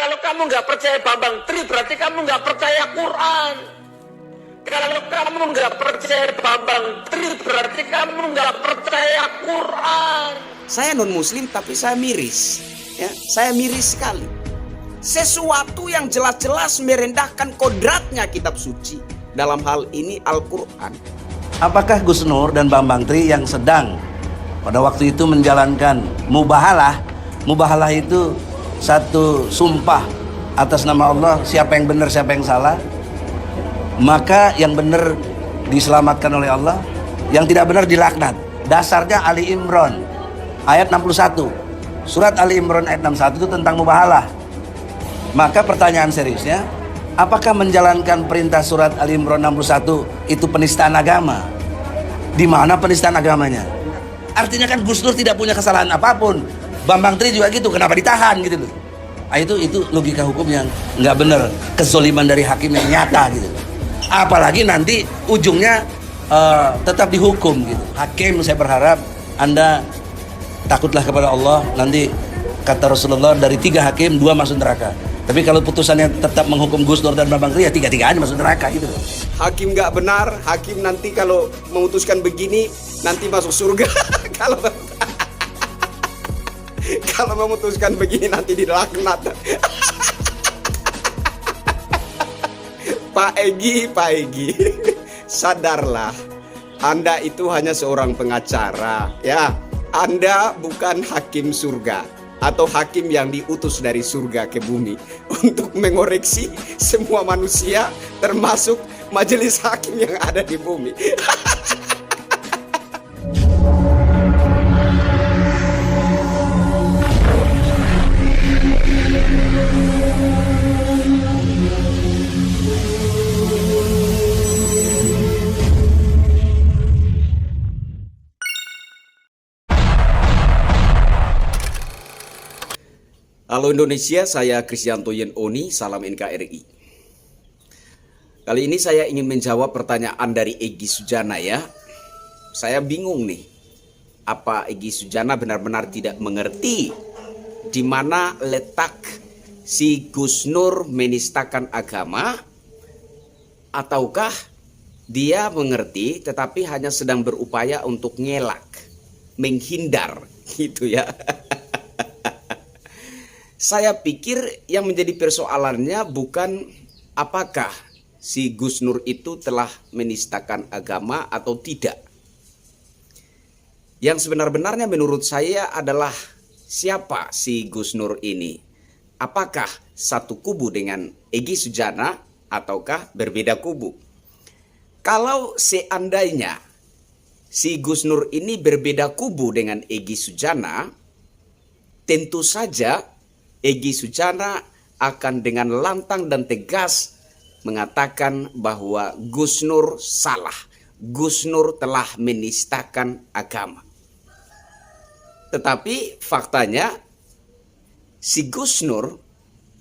Kalau kamu nggak percaya Bambang Tri, berarti kamu nggak percaya Quran. Kalau kamu nggak percaya Bambang Tri, berarti kamu nggak percaya Quran. Saya non Muslim tapi saya miris, ya, saya miris sekali. Sesuatu yang jelas-jelas merendahkan kodratnya kitab suci, dalam hal ini Al-Quran. Apakah Gus Nur dan Bambang Tri yang sedang pada waktu itu menjalankan mubahalah? Mubahalah itu satu sumpah atas nama Allah, siapa yang benar siapa yang salah, maka yang benar diselamatkan oleh Allah, yang tidak benar dilaknat. Dasarnya Ali Imran ayat 61. Surat Ali Imran ayat 61 itu tentang mubahalah. Maka pertanyaan seriusnya, apakah menjalankan perintah surat Ali Imran 61 itu penistaan agama? Di mana penistaan agamanya? Artinya kan Gus Nur tidak punya kesalahan apapun. Bambang Tri juga gitu, kenapa ditahan gitu loh. Nah, itu logika hukum yang nggak benar, kezoliman dari hakim yang nyata gitu. Apalagi nanti ujungnya tetap dihukum gitu. Hakim, saya berharap Anda takutlah kepada Allah. Nanti kata Rasulullah, dari 3 hakim 2 masuk neraka. Tapi kalau putusannya tetap menghukum Gus Nur dan Bambang Tri, ya 3-3-nya masuk neraka gitu. Hakim nggak benar, hakim nanti kalau memutuskan begini nanti masuk surga. Kalau memutuskan begini nanti dilaknat. Pak Egy, sadarlah, Anda itu hanya seorang pengacara, ya. Anda bukan hakim surga atau hakim yang diutus dari surga ke bumi untuk mengoreksi semua manusia, termasuk majelis hakim yang ada di bumi. Halo Indonesia, saya Kristianto Yen Oni, salam NKRI. Kali ini saya ingin menjawab pertanyaan dari Egy Sujana ya. Saya bingung nih, apa Egy Sujana benar-benar tidak mengerti di mana letak si Gus Nur menistakan agama, ataukah dia mengerti tetapi hanya sedang berupaya untuk ngelak, menghindar gitu ya. Saya pikir yang menjadi persoalannya bukan apakah si Gus Nur itu telah menistakan agama atau tidak. Yang sebenar-benarnya menurut saya adalah siapa si Gus Nur ini. Apakah satu kubu dengan Egy Sujana ataukah berbeda kubu? Kalau seandainya si Gus Nur ini berbeda kubu dengan Egy Sujana, tentu saja Egy Sujana akan dengan lantang dan tegas mengatakan bahwa Gus Nur salah. Gus Nur telah menistakan agama. Tetapi faktanya si Gus Nur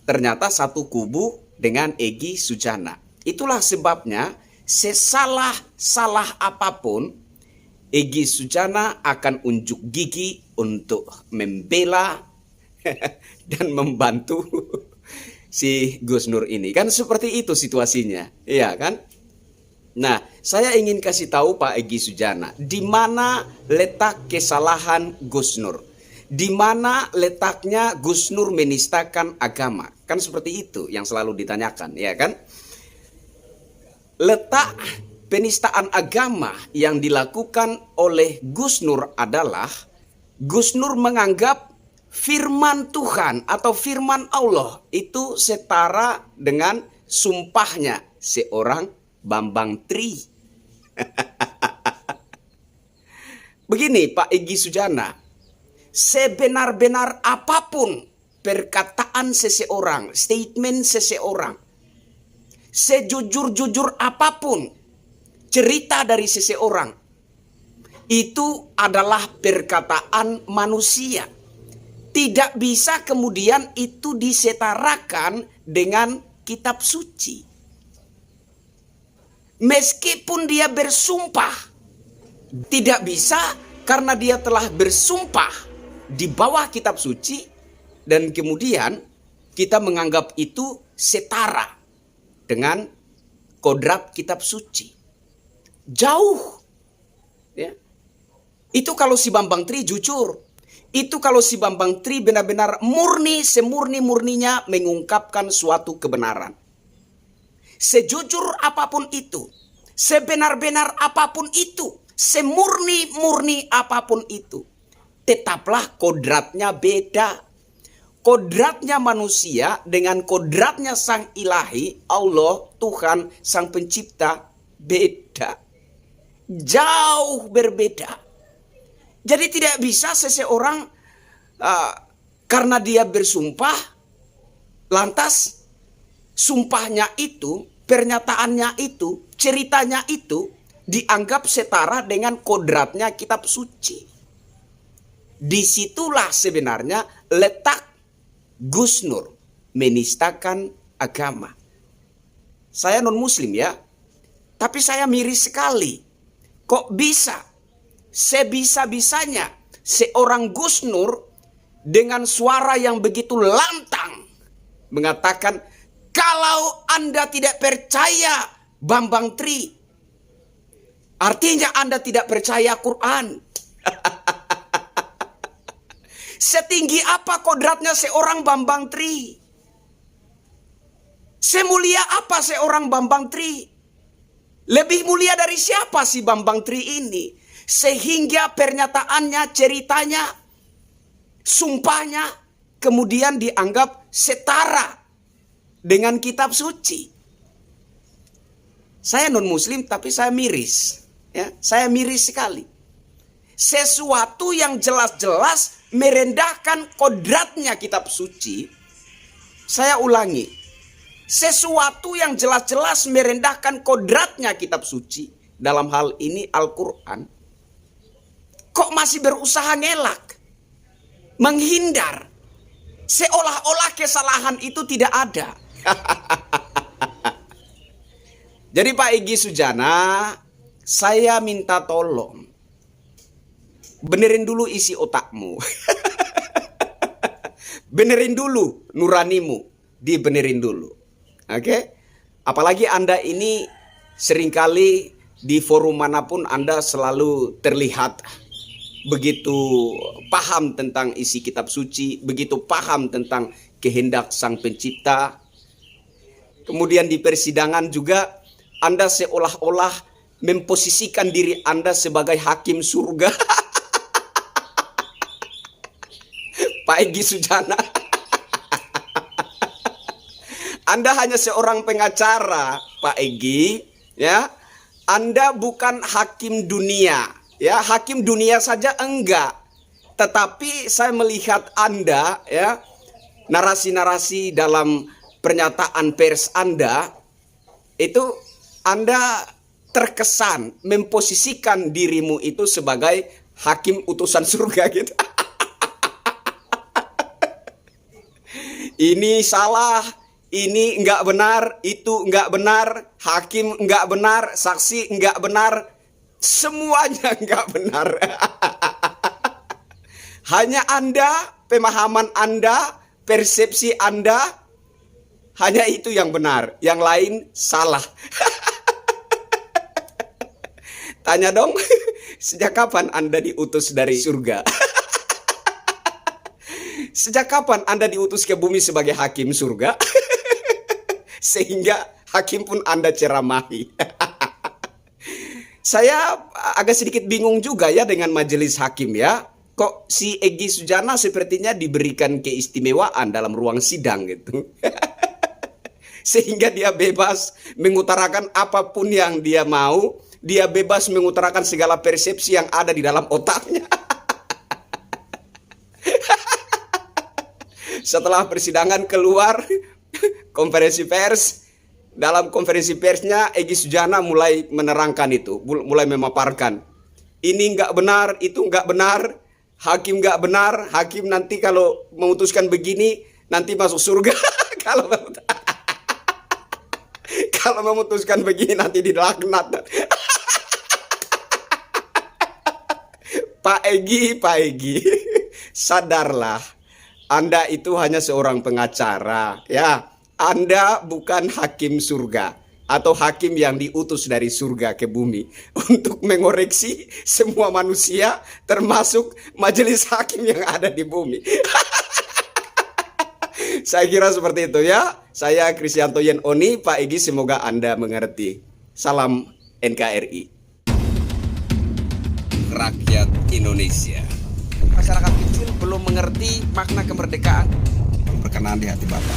ternyata satu kubu dengan Egy Sujana. Itulah sebabnya sesalah-salah apapun Egy Sujana akan unjuk gigi untuk membela dan membantu si Gus Nur ini. Kan seperti itu situasinya, iya kan? Nah, saya ingin kasih tahu Pak Egy Sujana, di mana letak kesalahan Gus Nur? Di mana letaknya Gus Nur menistakan agama? Kan seperti itu yang selalu ditanyakan, ya kan? Letak penistaan agama yang dilakukan oleh Gus Nur adalah Gus Nur menganggap firman Tuhan atau firman Allah itu setara dengan sumpahnya seorang Bambang Tri. Begini Pak Egy Sujana, sebenar-benar apapun perkataan seseorang, statement seseorang, sejujur-jujur apapun cerita dari seseorang, itu adalah perkataan manusia. Tidak bisa kemudian itu disetarakan dengan kitab suci. Meskipun dia bersumpah, tidak bisa karena dia telah bersumpah di bawah kitab suci dan kemudian kita menganggap itu setara dengan kodrat kitab suci. Jauh. Ya. Itu kalau si Bambang Tri jujur. Itu kalau si Bambang Tri benar-benar murni, semurni-murninya mengungkapkan suatu kebenaran. Sejujur apapun itu, sebenar-benar apapun itu, semurni-murni apapun itu, tetaplah kodratnya beda. Kodratnya manusia dengan kodratnya sang ilahi, Allah, Tuhan, sang pencipta, beda. Jauh berbeda. Jadi tidak bisa seseorang karena dia bersumpah, lantas sumpahnya itu, pernyataannya itu, ceritanya itu dianggap setara dengan kodratnya kitab suci. Disitulah sebenarnya letak Gus Nur menistakan agama. Saya non muslim ya, tapi saya miris sekali. Kok bisa sebisa-bisanya seorang Gus Nur dengan suara yang begitu lantang mengatakan, kalau Anda tidak percaya Bambang Tri, artinya Anda tidak percaya Quran. Setinggi apa kodratnya seorang Bambang Tri? Semulia apa seorang Bambang Tri? Lebih mulia dari siapa si Bambang Tri ini? Sehingga pernyataannya, ceritanya, sumpahnya kemudian dianggap setara dengan kitab suci. Saya non muslim tapi saya miris. Ya, saya miris sekali. Sesuatu yang jelas-jelas merendahkan kodratnya kitab suci. Saya ulangi, sesuatu yang jelas-jelas merendahkan kodratnya kitab suci, dalam hal ini Al-Quran, kok masih berusaha ngelak, menghindar, seolah-olah kesalahan itu tidak ada. Jadi Pak Egy Sujana, saya minta tolong benerin dulu isi otakmu. Benerin dulu nuranimu, dibenerin dulu. Oke? Apalagi Anda ini seringkali di forum manapun Anda selalu terlihat begitu paham tentang isi kitab suci, begitu paham tentang kehendak sang pencipta. Kemudian di persidangan juga Anda seolah-olah memposisikan diri Anda sebagai hakim surga. Pak Egy Sujana, Anda hanya seorang pengacara, Pak Egy, ya. Anda bukan hakim dunia, ya. Hakim dunia saja enggak. Tetapi saya melihat Anda, ya, narasi-narasi dalam pernyataan pers Anda itu Anda terkesan memposisikan dirimu itu sebagai hakim utusan surga gitu. Ini salah, ini enggak benar, itu enggak benar, hakim enggak benar, saksi enggak benar, semuanya enggak benar. Hanya Anda, pemahaman Anda, persepsi Anda, hanya itu yang benar, yang lain salah. Tanya dong, sejak kapan Anda diutus dari surga? Sejak kapan Anda diutus ke bumi sebagai hakim surga? Sehingga hakim pun Anda ceramahi. Saya agak sedikit bingung juga ya dengan majelis hakim ya. Kok si Egy Sujana sepertinya diberikan keistimewaan dalam ruang sidang gitu. Sehingga dia bebas mengutarakan apapun yang dia mau. Dia bebas mengutarakan segala persepsi yang ada di dalam otaknya. Setelah persidangan keluar konferensi pers, dalam konferensi persnya Egy Sujana mulai menerangkan itu, mulai memaparkan. Ini enggak benar, itu enggak benar, hakim enggak benar, hakim nanti kalau memutuskan begini nanti masuk surga. Kalau memutuskan begini nanti dilaknat. Pak Egy, sadarlah. Anda itu hanya seorang pengacara, ya. Anda bukan hakim surga atau hakim yang diutus dari surga ke bumi untuk mengoreksi semua manusia, termasuk majelis hakim yang ada di bumi. Saya kira seperti itu ya. Saya Kristianto Yen Oni, Pak Egy, semoga Anda mengerti. Salam NKRI. Rakyat Indonesia. Masyarakat kecil belum mengerti makna kemerdekaan. Berkenan di hati Bapak.